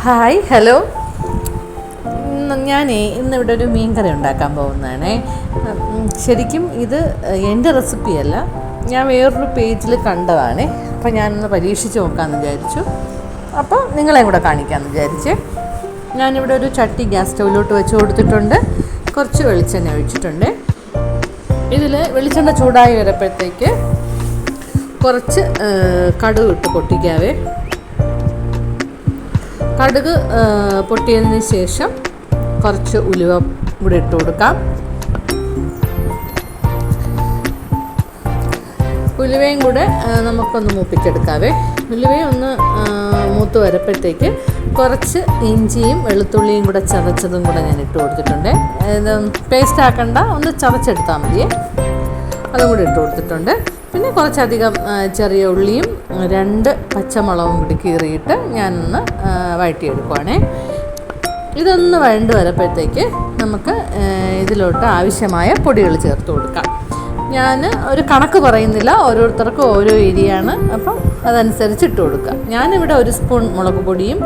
Hi hello. ഇന്നിവിടെ ഒരു മീൻ കറി ഉണ്ടാക്കാൻ പോകുന്നതാണ്. ശരിക്കും ഇത് എൻ്റെ റെസിപ്പിയല്ല, ഞാൻ വേറൊരു പേജിൽ കണ്ടതാണ്. അപ്പോൾ ഞാനൊന്ന് പരീക്ഷിച്ച് നോക്കാമെന്ന് വിചാരിച്ചു. അപ്പോൾ നിങ്ങളെയും കൂടെ കാണിക്കാമെന്ന് വിചാരിച്ച് ഞാനിവിടെ ഒരു ചട്ടി ഗ്യാസ് സ്റ്റൗവിലോട്ട് വെച്ച് കൊടുത്തിട്ടുണ്ട്. കുറച്ച് വെളിച്ചെണ്ണ ഒഴിച്ചിട്ടുണ്ട്. ഇതിൽ വെളിച്ചെണ്ണ ചൂടായി വരുമ്പോഴത്തേക്ക് കുറച്ച് കടുക് ഇട്ട് പൊട്ടിക്കാവേ. കടുക് പൊട്ടിയതിന് ശേഷം കുറച്ച് ഉലുവ കൂടി ഇട്ട് കൊടുക്കാം. ഉലുവയും കൂടെ നമുക്കൊന്ന് മൂപ്പിച്ചെടുക്കാവേ. ഉലുവയും ഒന്ന് മൂത്ത് വരുമ്പോഴത്തേക്ക് കുറച്ച് ഇഞ്ചിയും വെളുത്തുള്ളിയും കൂടെ ചതച്ചതും കൂടെ ഞാൻ ഇട്ട് കൊടുത്തിട്ടുണ്ട്. ഇത് പേസ്റ്റ് ആക്കണ്ട, ഒന്ന് ചതച്ചെടുത്താൽ മതിയേ. അതും കൂടി ഇട്ട് കൊടുത്തിട്ടുണ്ട്. പിന്നെ കുറച്ചധികം ചെറിയ ഉള്ളിയും 2 പച്ചമുളകും കൂടി കീറിയിട്ട് ഞാനൊന്ന് വഴറ്റിയെടുക്കുവാണേ. ഇതൊന്ന് വഴണ്ട് വരുമ്പോഴത്തേക്ക് നമുക്ക് ഇതിലോട്ട് ആവശ്യമായ പൊടികൾ ചേർത്ത് കൊടുക്കാം. ഞാൻ ഒരു കണക്ക് പറയുന്നില്ല, ഓരോരുത്തർക്കും ഓരോ ഏരിയയാണ്, അപ്പം അതനുസരിച്ച് ഇട്ട് കൊടുക്കുക. ഞാനിവിടെ 1 സ്പൂൺ മുളക് പൊടിയും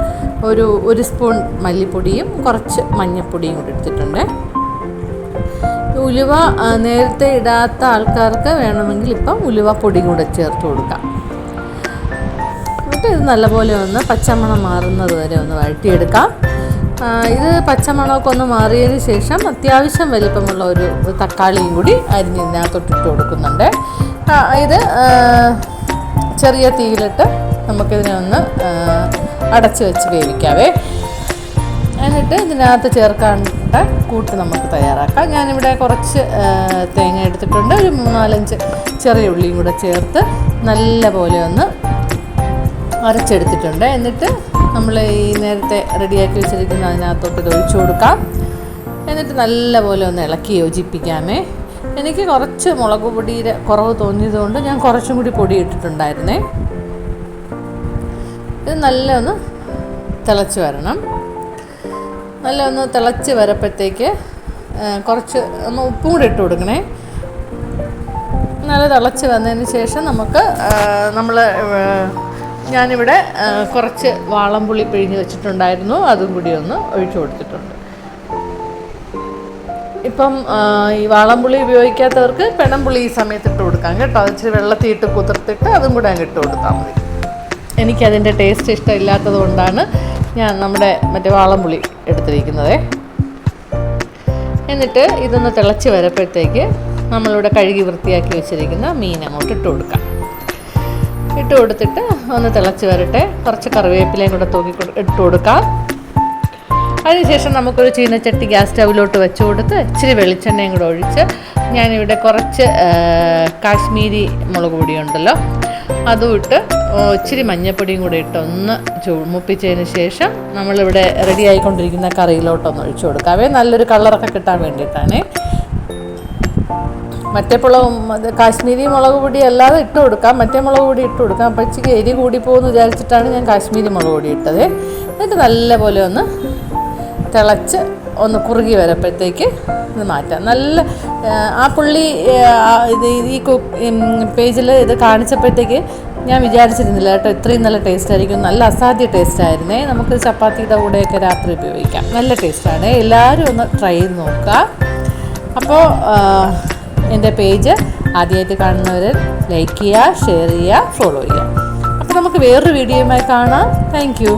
1 സ്പൂൺ മല്ലിപ്പൊടിയും കുറച്ച് മഞ്ഞൾപ്പൊടിയും കൂടി എടുത്തിട്ടുണ്ട്. ഉലുവ നേരത്തെ ഇടാത്ത ആൾക്കാർക്ക് വേണമെങ്കിൽ ഇപ്പം ഉലുവ പൊടി കൂടെ ചേർത്ത് കൊടുക്കാം. എന്നിട്ട് ഇത് നല്ലപോലെ ഒന്ന് പച്ചമണം മാറുന്നത് വരെ ഒന്ന് വഴറ്റിയെടുക്കാം. ഇത് പച്ചമണമൊക്കെ ഒന്ന് മാറിയതിന് ശേഷം അത്യാവശ്യം വലിപ്പമുള്ള ഒരു തക്കാളിയും കൂടി അരിഞ്ഞതിനകത്തോട്ടിട്ട് കൊടുക്കുന്നുണ്ട്. ഇത് ചെറിയ തീയിലിട്ട് നമുക്കിതിനെ ഒന്ന് അടച്ച് വെച്ച് വേവിക്കാവേ. എന്നിട്ട് ഇതിനകത്ത് ചേർക്കേണ്ട കൂട്ട് നമുക്ക് തയ്യാറാക്കാം. ഞാനിവിടെ കുറച്ച് തേങ്ങ എടുത്തിട്ടുണ്ട്. ഒരു 3-4 ചെറിയ ഉള്ളിയും കൂടെ ചേർത്ത് നല്ല പോലെ ഒന്ന് അരച്ചെടുത്തിട്ടുണ്ട്. എന്നിട്ട് നമ്മൾ ഈ നേരത്തെ റെഡിയാക്കി വെച്ചിരിക്കുന്ന അതിനകത്തോട്ട് ഇത് ഒഴിച്ചു കൊടുക്കാം. എന്നിട്ട് നല്ല പോലെ ഒന്ന് ഇളക്കി യോജിപ്പിക്കാമേ. എനിക്ക് കുറച്ച് മുളക് പൊടിയുടെ കുറവ് തോന്നിയതുകൊണ്ട് ഞാൻ കുറച്ചും കൂടി പൊടി ഇട്ടിട്ടുണ്ടായിരുന്നേ. ഇത് നല്ല ഒന്ന് തിളച്ച് വരണം. നല്ല ഒന്ന് തിളച്ച് വരപ്പോഴത്തേക്ക് കുറച്ച് ഒന്ന് ഉപ്പും കൂടി ഇട്ട് കൊടുക്കണേ. നല്ല തിളച്ച് വന്നതിന് ശേഷം നമുക്ക് ഞാനിവിടെ കുറച്ച് വാളംപുളി പിഴിഞ്ഞ് വെച്ചിട്ടുണ്ടായിരുന്നു, അതും കൂടി ഒന്ന് ഒഴിച്ചു കൊടുത്തിട്ടുണ്ട്. ഇപ്പം ഈ വാളംപുളി ഉപയോഗിക്കാത്തവർക്ക് പെണംപുളി ഈ സമയത്ത് ഇട്ട് കൊടുക്കാം കേട്ടോ. ഇച്ചിരി വെള്ളത്തിയിട്ട് കുതിർത്തിട്ട് അതും കൂടെ അങ്ങ് ഇട്ട് കൊടുത്താൽ മതി. എനിക്കതിൻ്റെ ടേസ്റ്റ് ഇഷ്ടമില്ലാത്തത് കൊണ്ടാണ് ഞാൻ നമ്മുടെ മറ്റേ വാളംപുളി എടുത്തിരിക്കുന്നത്. എന്നിട്ട് ഇതൊന്ന് തിളച്ച് വരപ്പോഴത്തേക്ക് നമ്മളിവിടെ കഴുകി വൃത്തിയാക്കി വെച്ചിരിക്കുന്ന മീൻ അങ്ങോട്ട് ഇട്ട് കൊടുക്കാം. ഇട്ട് കൊടുത്തിട്ട് ഒന്ന് തിളച്ച് വരട്ടെ. കുറച്ച് കറിവേപ്പിലയും കൂടെ ഇട്ട് കൊടുക്കാം. അതിനുശേഷം നമുക്കൊരു ചീനച്ചട്ടി ഗ്യാസ് സ്റ്റൗവിലോട്ട് വെച്ച് കൊടുത്ത് ഇച്ചിരി വെളിച്ചെണ്ണയും കൂടെ ഒഴിച്ച് ഞാനിവിടെ കുറച്ച് കാശ്മീരി മുളക് പൊടിയുണ്ടല്ലോ അതും ഇട്ട് ഇച്ചിരി മഞ്ഞൾപ്പൊടിയും കൂടെ ഇട്ട് ഒന്ന് മുപ്പിച്ചതിന് ശേഷം നമ്മളിവിടെ റെഡി ആയിക്കൊണ്ടിരിക്കുന്ന കറിയിലോട്ടൊന്ന് ഒഴിച്ചു കൊടുക്കാവേ. നല്ലൊരു കളറൊക്കെ കിട്ടാൻ വേണ്ടിയിട്ടാണ്. മറ്റേ കാശ്മീരി മുളക് പൊടി അല്ലാതെ ഇട്ട് കൊടുക്കാം, മറ്റേ മുളക് പൊടി ഇട്ട് കൊടുക്കാം. അപ്പോൾ ഇച്ചിരി എരി കൂടി പോകുമെന്ന് വിചാരിച്ചിട്ടാണ് ഞാൻ കാശ്മീരി മുളക് പൊടി ഇട്ടത്. എന്നിട്ട് നല്ലപോലെ ഒന്ന് തിളച്ച് ഒന്ന് കുറുകി വരപ്പോഴത്തേക്ക് ഇത് മാറ്റാം. നല്ല ആ പുള്ളി ഈ പേജിൽ ഇത് കാണിച്ചപ്പോഴത്തേക്ക് ഞാൻ വിചാരിച്ചിരുന്നില്ല കേട്ടോ ഇത്രയും നല്ല ടേസ്റ്റ് ആയിരിക്കും. നല്ല അസാധ്യ ടേസ്റ്റായിരുന്നേ. നമുക്ക് ചപ്പാത്തിയുടെ കൂടെയൊക്കെ രാത്രി ഉപയോഗിക്കാം. നല്ല ടേസ്റ്റാണ്. എല്ലാവരും ഒന്ന് ട്രൈ ചെയ്ത് നോക്കുക. അപ്പോൾ എൻ്റെ പേജ് ആദ്യമായിട്ട് കാണുന്നവർ ലൈക്ക് ചെയ്യുക, ഷെയർ ചെയ്യുക, ഫോളോ ചെയ്യുക. അപ്പോൾ നമുക്ക് വേറൊരു വീഡിയോയുമായി കാണാം. Thank you.